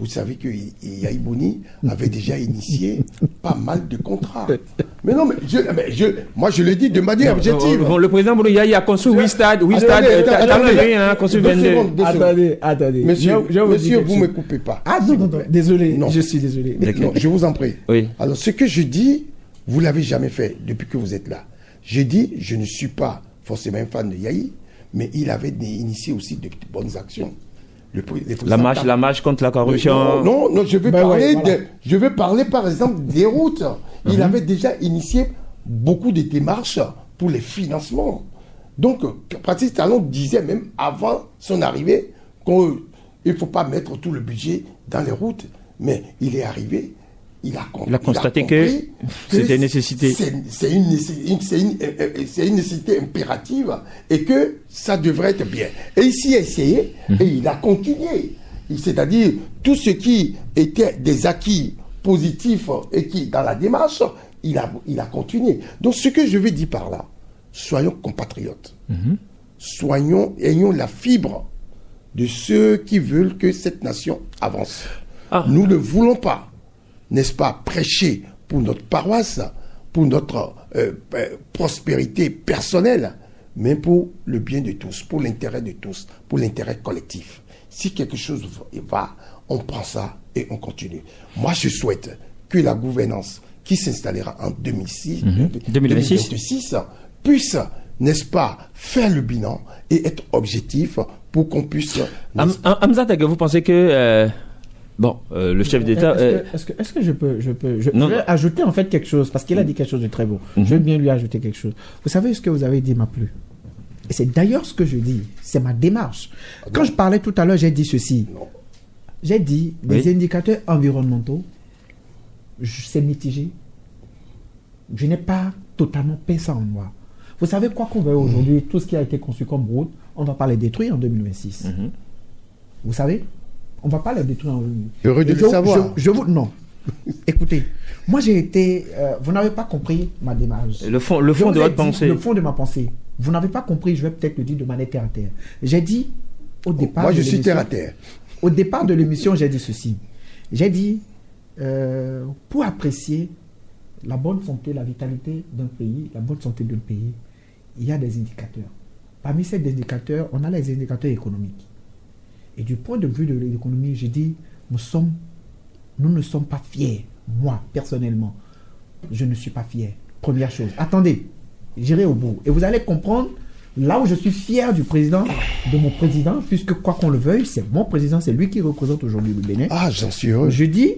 vous savez que Yayi Boni avait déjà initié pas mal de contrats. Mais non, mais moi je le dis de manière objective. Le président Boni Yayi a construit 8 stades. 8 stades, a construit 22. Attendez. Monsieur, vous ne me coupez pas. Ah non, désolé. Non. Je suis désolé. Non, je vous en prie. Oui. Alors, ce que je dis, vous ne l'avez jamais fait depuis que vous êtes là. Je dis, je ne suis pas forcément un fan de Yayi, mais il avait initié aussi de bonnes actions. La marche contre la corruption. Non, je veux parler par exemple des routes. Il avait déjà initié beaucoup de démarches pour les financements. Donc, Patrice Talon disait même avant son arrivée qu'il ne faut pas mettre tout le budget dans les routes. Mais il est arrivé, il a constaté que c'était une nécessité. C'est une nécessité impérative et que ça devrait être bien. Et il s'y a essayé et il a continué. C'est-à-dire, tout ce qui était des acquis positifs et qui, dans la démarche, il a continué. Donc, ce que je veux dire par là, soyons compatriotes. Ayons la fibre de ceux qui veulent que cette nation avance. Nous ne voulons pas, n'est-ce pas, prêcher pour notre paroisse, pour notre prospérité personnelle, mais pour le bien de tous, pour l'intérêt de tous, pour l'intérêt collectif. Si quelque chose va, on prend ça et on continue. Moi, je souhaite que la gouvernance qui s'installera en 2026 puisse, n'est-ce pas, faire le bilan et être objectif pour qu'on puisse... Hamza Dagué, vous pensez que... le chef d'État... Est-ce que je vais ajouter en fait quelque chose, parce qu'il a dit quelque chose de très beau. Je vais bien lui ajouter quelque chose. Vous savez, ce que vous avez dit m'a plu. Et c'est d'ailleurs ce que je dis. C'est ma démarche. Quand je parlais tout à l'heure, j'ai dit ceci. J'ai dit, les indicateurs environnementaux, c'est mitigé. Je n'ai pas totalement peint ça en noir. Vous savez quoi qu'on veut aujourd'hui, tout ce qui a été conçu comme route, on ne va pas les détruire en 2026. Vous savez, on ne va pas les détruire en 2026. Heureux de le savoir. Non. Écoutez, moi j'ai été... vous n'avez pas compris ma démarche. Le fond de votre pensée. Le fond de ma pensée. Vous n'avez pas compris, je vais peut-être le dire de manière terre à terre. J'ai dit au départ... Moi je suis terre à terre. Au départ de l'émission, j'ai dit ceci. J'ai dit, pour apprécier la bonne santé, la vitalité d'un pays, la bonne santé d'un pays, il y a des indicateurs. Parmi ces indicateurs, on a les indicateurs économiques. Et du point de vue de l'économie, j'ai dit, nous ne sommes pas fiers. Moi, personnellement, je ne suis pas fier. Première chose. Attendez, j'irai au bout. Et vous allez comprendre, là où je suis fier du président, de mon président, puisque quoi qu'on le veuille, c'est mon président, c'est lui qui représente aujourd'hui le Bénin. Ah, j'en suis heureux. Je dis,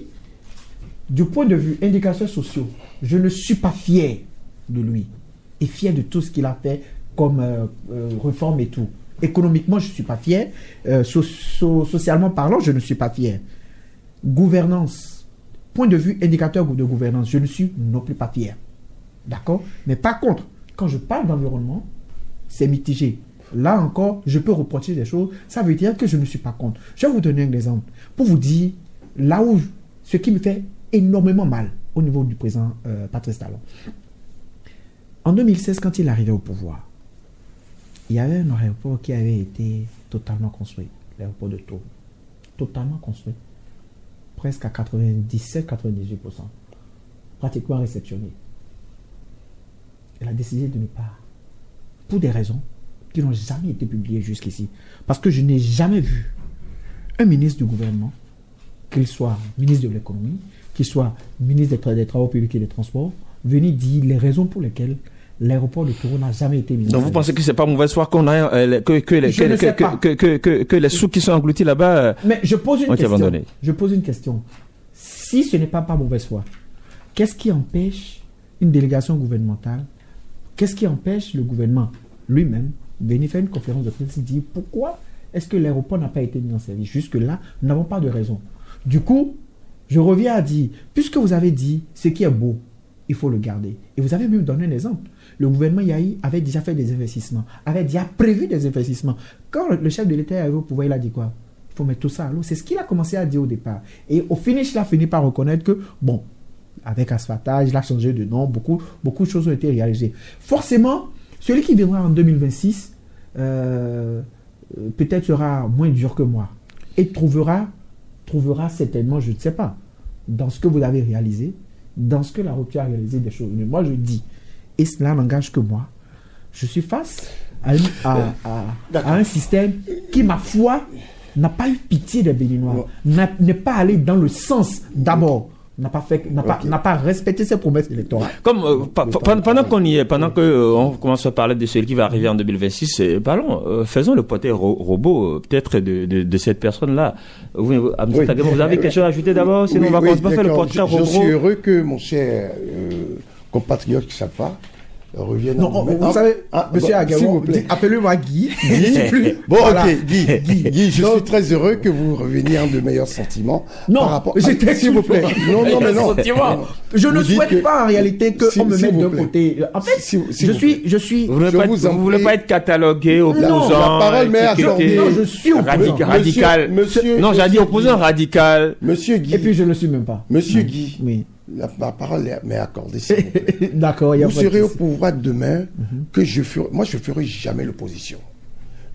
du point de vue indicateurs sociaux, je ne suis pas fier de lui. Et fier de tout ce qu'il a fait comme réforme et tout. Économiquement, je ne suis pas fier. Socialement parlant, je ne suis pas fier. Gouvernance. Point de vue indicateur de gouvernance, je ne suis non plus pas fier. D'accord? Mais par contre, quand je parle d'environnement, c'est mitigé. Là encore, je peux reprocher des choses. Ça veut dire que je ne suis pas contre. Je vais vous donner un exemple. Pour vous dire, là où ce qui me fait énormément mal au niveau du président Patrice Talon. En 2016, quand il est arrivé au pouvoir, il y avait un aéroport qui avait été totalement construit, l'aéroport de Tours. Totalement construit. Presque à 97-98%. Pratiquement réceptionné. Elle a décidé de ne pas, pour des raisons qui n'ont jamais été publiées jusqu'ici. Parce que je n'ai jamais vu un ministre du gouvernement, qu'il soit ministre de l'économie, qu'il soit ministre des Travaux publics et des Transports, venir dire les raisons pour lesquelles l'aéroport de Tours n'a jamais été mis en service. Donc vous pensez que c'est pas mauvaise foi qu'on a que les sous qui sont engloutis là-bas Mais je pose une ont été abandonnés. Je pose une question. Si ce n'est pas mauvaise foi, qu'est-ce qui empêche une délégation gouvernementale, qu'est-ce qui empêche le gouvernement lui-même de venir faire une conférence de presse et dire pourquoi est-ce que l'aéroport n'a pas été mis en service? Jusque-là, nous n'avons pas de raison. Du coup, je reviens à dire, puisque vous avez dit ce qui est beau, il faut le garder. Et vous avez même donné un exemple. Le gouvernement Yahi avait déjà fait des investissements, avait déjà prévu des investissements. Quand le chef de l'État est arrivé au pouvoir, il a dit quoi? Il faut mettre tout ça à l'eau. C'est ce qu'il a commencé à dire au départ. Et au finish, il a fini par reconnaître que, bon, avec asphaltage, il a changé de nom, beaucoup de choses ont été réalisées. Forcément, celui qui viendra en 2026, peut-être sera moins dur que moi. Et trouvera certainement, je ne sais pas, dans ce que vous avez réalisé, dans ce que la rupture a réalisé des choses. Mais moi, je dis, et cela n'engage que moi, je suis face à un système qui, ma foi, n'a pas eu pitié des Béninois, n'est pas allé dans le sens, d'abord, n'a pas respecté ses promesses électorales. Comme pendant qu'on y est, pendant que on commence à parler de celui qui va arriver en 2026, faisons le portrait robot peut-être de cette personne-là. Vous avez quelque chose à ajouter d'abord, sinon on va commencer à faire le portrait robot. Je suis heureux que mon cher compatriote Chafa revienne. Non, vous savez, monsieur Aguemon, appelez-moi Guy. Bon, voilà. Ok, Guy, je suis très heureux que vous reveniez en de meilleurs sentiments. Non, par rapport s'il vous plaît. Non, mais non. Je ne souhaite pas en réalité qu'on me mette de côté. En fait, je suis. Vous ne voulez pas être catalogué opposant. La parole m'est accordée. Non, je suis opposant. Radical. Non, j'ai dit opposant radical. Monsieur Guy. Et puis je ne le suis même pas. Monsieur Guy. Oui. La parole m'est accordée. D'accord. Vous serez au pouvoir demain que je ferai. Moi, je ne ferai jamais l'opposition.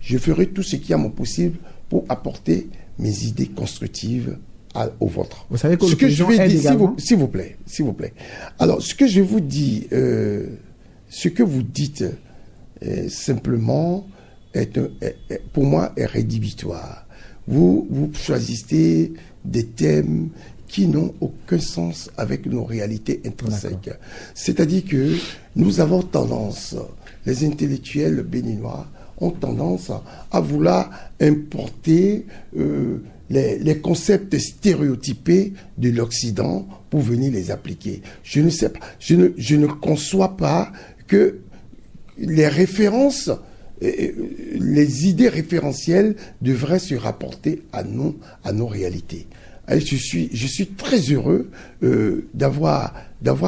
Je ferai tout ce qui est à mon possible pour apporter mes idées constructives au vôtre. Vous savez que ce que je vais dire, s'il vous plaît. Alors, ce que je vous dis, ce que vous dites, simplement, pour moi, est rédhibitoire. Vous choisissez des thèmes qui n'ont aucun sens avec nos réalités intrinsèques. C'est-à-dire que nous avons tendance, les intellectuels béninois ont tendance à vouloir importer les concepts stéréotypés de l'Occident pour venir les appliquer. Je ne sais pas, je ne conçois pas que les références, les idées référentielles devraient se rapporter à nos réalités. Je suis très heureux d'avoir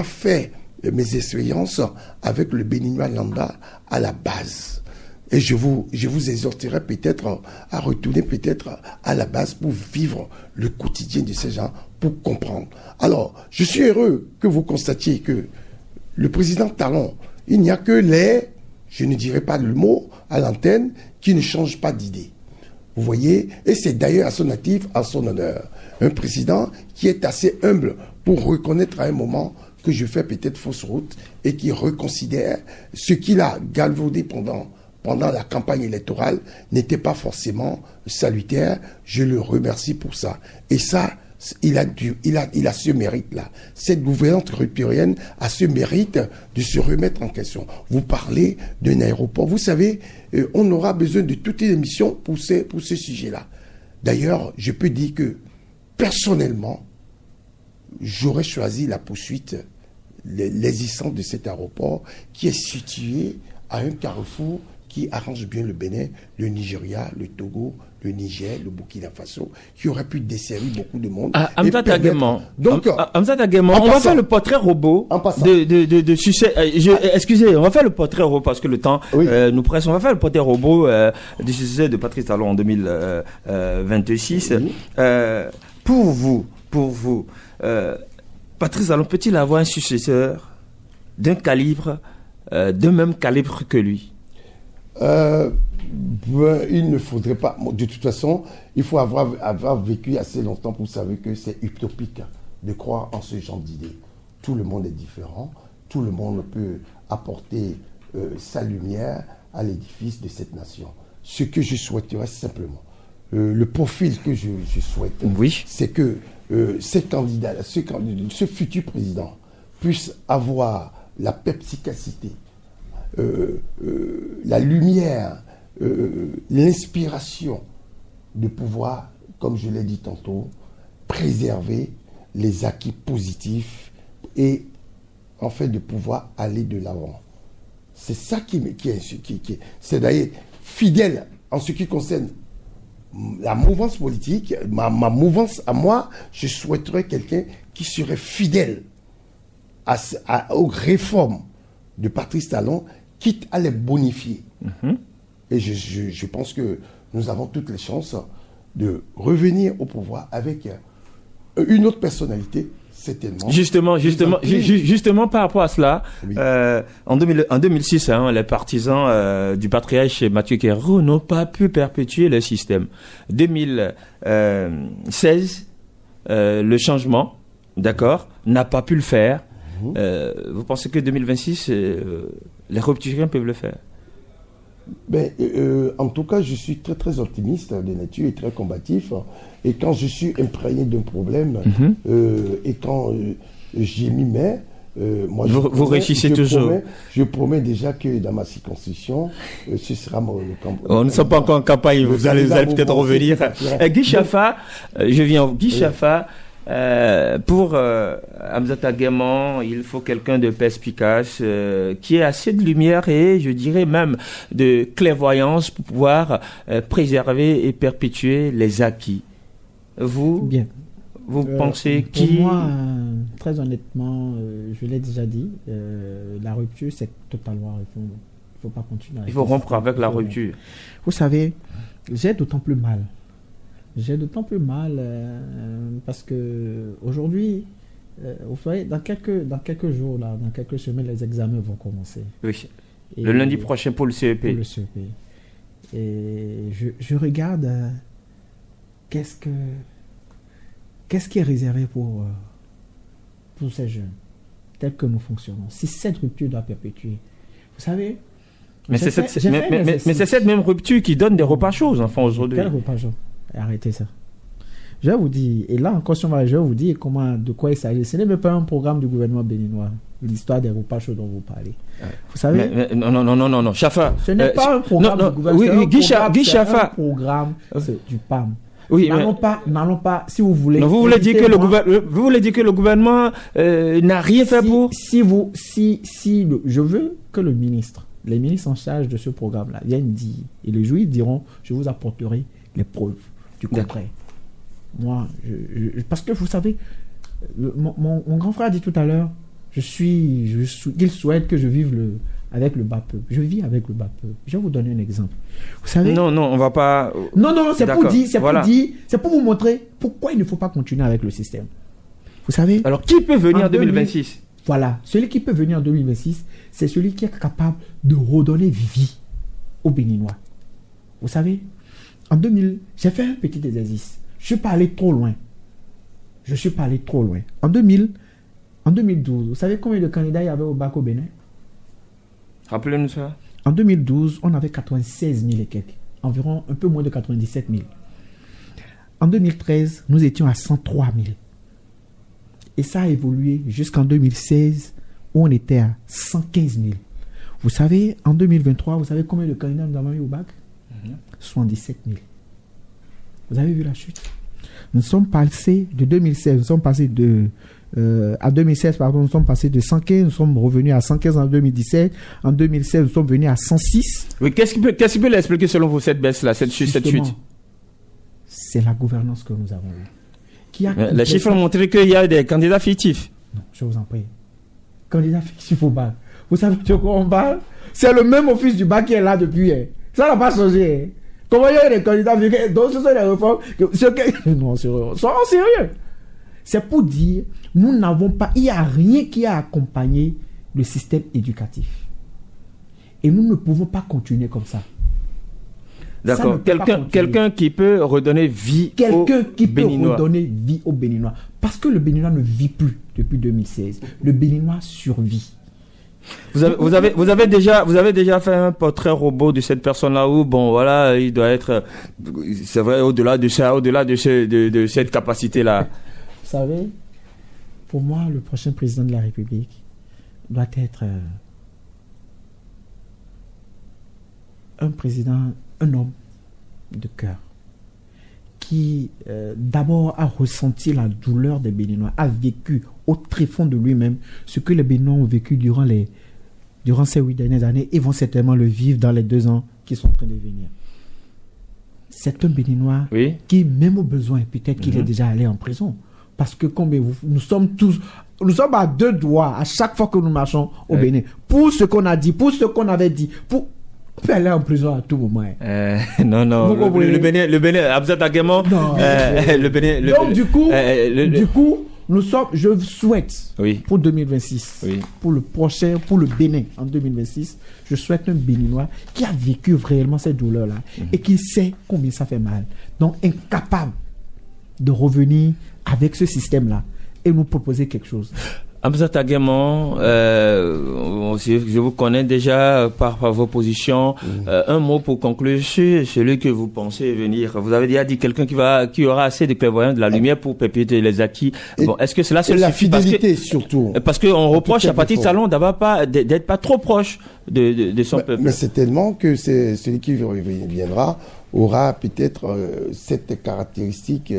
fait mes expériences avec le Béninois lambda à la base. Et je vous exhorterai peut-être à retourner peut-être à la base pour vivre le quotidien de ces gens, pour comprendre. Alors, je suis heureux que vous constatiez que le président Talon, il n'y a que je ne dirai pas le mot à l'antenne, qui ne change pas d'idée. Vous voyez, et c'est d'ailleurs à son actif, à son honneur. Un président qui est assez humble pour reconnaître à un moment que je fais peut-être fausse route et qui reconsidère ce qu'il a galvaudé pendant la campagne électorale n'était pas forcément salutaire. Je le remercie pour ça. Et ça, il a ce mérite-là. Cette gouvernante rupturienne a ce mérite de se remettre en question. Vous parlez d'un aéroport. Vous savez, on aura besoin de toute une émission pour ce sujet-là. D'ailleurs, je peux dire que, personnellement, j'aurais choisi la poursuite, l'existence de cet aéroport qui est situé à un carrefour qui arrange bien le Bénin, le Nigeria, le Togo, le Niger, le Burkina Faso, qui aurait pu desservir beaucoup de monde. Amzat Aguemon, on va faire le portrait robot de succès. Excusez, on va faire le portrait robot parce que le temps nous presse. On va faire le portrait robot du succès de Patrice Talon en 2026. Pour vous, Patrice Talon peut-il avoir un successeur d'un même calibre que lui? Il ne faudrait pas. De toute façon, il faut avoir vécu assez longtemps pour savoir que c'est utopique de croire en ce genre d'idées. Tout le monde est différent. Tout le monde peut apporter sa lumière à l'édifice de cette nation. Ce que je souhaiterais simplement, le profil que je souhaite, c'est que ce futur président puisse avoir la perspicacité, la lumière, l'inspiration de pouvoir, comme je l'ai dit tantôt, préserver les acquis positifs et en fait de pouvoir aller de l'avant. C'est ça qui est c'est d'ailleurs fidèle en ce qui concerne la mouvance politique, ma mouvance à moi. Je souhaiterais quelqu'un qui serait fidèle aux réformes de Patrice Talon, quitte à les bonifier. Et je pense que nous avons toutes les chances de revenir au pouvoir avec une autre personnalité, certainement. Justement par rapport à cela, en 2006, les partisans du patriarche Mathieu Kéro n'ont pas pu perpétuer le système. 2016, le changement, d'accord, n'a pas pu le faire. Vous pensez que 2026, les rupturiens peuvent le faire? En tout cas, je suis très très optimiste de nature et très combatif. Et quand je suis imprégné d'un problème, et quand j'y m'y mets, moi, vous réussissez toujours. Je promets déjà que dans ma circonscription, ce sera mon campagne. On ne sommes pas encore en campagne, vous allez peut-être revenir. Guy Chaffa, je viens. Guy Chaffa, pour Hamzat Guémon, il faut quelqu'un de perspicace, qui ait assez de lumière et je dirais même de clairvoyance pour pouvoir préserver et perpétuer les acquis. Vous Bien. Vous pensez pour moi, très honnêtement, je l'ai déjà dit, la rupture, c'est totalement répondre. Il ne faut pas continuer. Il faut rompre avec la rupture. Vous savez, j'ai d'autant plus mal. Parce que aujourd'hui, vous voyez, dans quelques jours, là, dans quelques semaines, les examens vont commencer. Oui. Et le lundi prochain pour le CEP. Pour le CEP. Et je regarde qu'est-ce qui est réservé pour ces jeunes, tels que nous fonctionnons. Si cette rupture doit perpétuer, vous savez... Mais c'est cette même rupture qui donne des repas chauds aux enfants aujourd'hui. Quel repas chaud? Arrêtez ça. Je vais vous dire, et là encore, je vais vous dire de quoi il s'agit. Ce n'est même pas un programme du gouvernement béninois, l'histoire des repas chauds dont vous parlez. Vous savez... Non, Chaffa. Ce n'est pas un programme du gouvernement. Guy Chaffa. C'est un programme du PAM. Oui, n'allons pas, si vous voulez. Non, vous voulez dire que le gouvernement n'a rien fait pour. Je veux que les ministres en charge de ce programme-là viennent dire, et les juifs diront, je vous apporterai les preuves du contraire. Moi, parce que vous savez, mon grand frère a dit tout à l'heure, il souhaite que je vive avec le bas peuple. Je vis avec le bas peuple. Je vais vous donner un exemple. Vous savez... Non, on va pas... Non, c'est pour vous montrer pourquoi il ne faut pas continuer avec le système. Vous savez... Alors, qui peut venir en 2026 ? Voilà. Celui qui peut venir en 2026, c'est celui qui est capable de redonner vie aux Béninois. Vous savez, en 2000, j'ai fait un petit exercice. Je suis pas allé trop loin. En 2012, vous savez combien de candidats il y avait au bac au Bénin? Rappelez-nous ça. En 2012, on avait 96 000 et quelques. Environ un peu moins de 97 000. En 2013, nous étions à 103 000. Et ça a évolué jusqu'en 2016, où on était à 115 000. Vous savez, en 2023, vous savez combien de candidats nous avons eu au bac? 77 000. Vous avez vu la chute? Nous sommes passés de 2016, à 2016, pardon, nous sommes passés de 115, nous sommes revenus à 115 en 2017. En 2016, nous sommes venus à 106. Oui, qu'est-ce qui peut l'expliquer selon vous, cette baisse-là, cette chute? C'est la gouvernance que nous avons eue. Les chiffres ont montré qu'il y a des candidats fictifs. Non, je vous en prie. Candidats fictifs au bac. Vous savez de quoi on parle? C'est le même office du bac qui est là depuis. Ça n'a pas changé. Comment il y a des candidats fictifs? Donc, ce sont des réformes. Non, sérieux. Soyons sérieux. C'est pour dire, nous n'avons pas, il n'y a rien qui a accompagné le système éducatif. Et nous ne pouvons pas continuer comme ça. D'accord. Quelqu'un qui peut redonner vie aux Béninois. Quelqu'un qui peut redonner vie aux Béninois. Parce que le Béninois ne vit plus depuis 2016. Le Béninois survit. Vous avez déjà fait un portrait robot de cette personne-là où, bon, voilà, il doit être, c'est vrai, au-delà de ça, de cette capacité-là. Vous savez, pour moi, le prochain président de la République doit être un homme de cœur qui d'abord a ressenti la douleur des Béninois, a vécu au tréfonds de lui-même ce que les Béninois ont vécu durant ces 8 dernières années et vont certainement le vivre dans les 2 ans qui sont en train de venir. C'est un Béninois qui, même au besoin, peut-être qu'il est déjà allé en prison. Parce que nous sommes à 2 doigts à chaque fois que nous marchons au Bénin. Pour ce qu'on a dit, pour ce qu'on avait dit, on peut aller en prison à tout moment. Non. Le Bénin, Hamzat Guémon, le Bénin. Donc, du coup, je souhaite pour 2026, pour le Bénin en 2026, je souhaite un Béninois qui a vécu réellement cette douleur-là et qui sait combien ça fait mal. Donc, incapable de revenir avec ce système-là et nous proposer quelque chose. Amzat Aguemon, je vous connais déjà par vos positions. Un mot pour conclure sur celui que vous pensez venir. Vous avez déjà dit quelqu'un qui aura assez de clairvoyance, de la lumière pour perpétuer les acquis. Bon, est-ce que cela se la suffit? fidélité surtout. Parce qu'on reproche à Patrice Talon d'être pas trop proche de son peuple. Mais c'est tellement que celui qui viendra aura peut-être cette caractéristique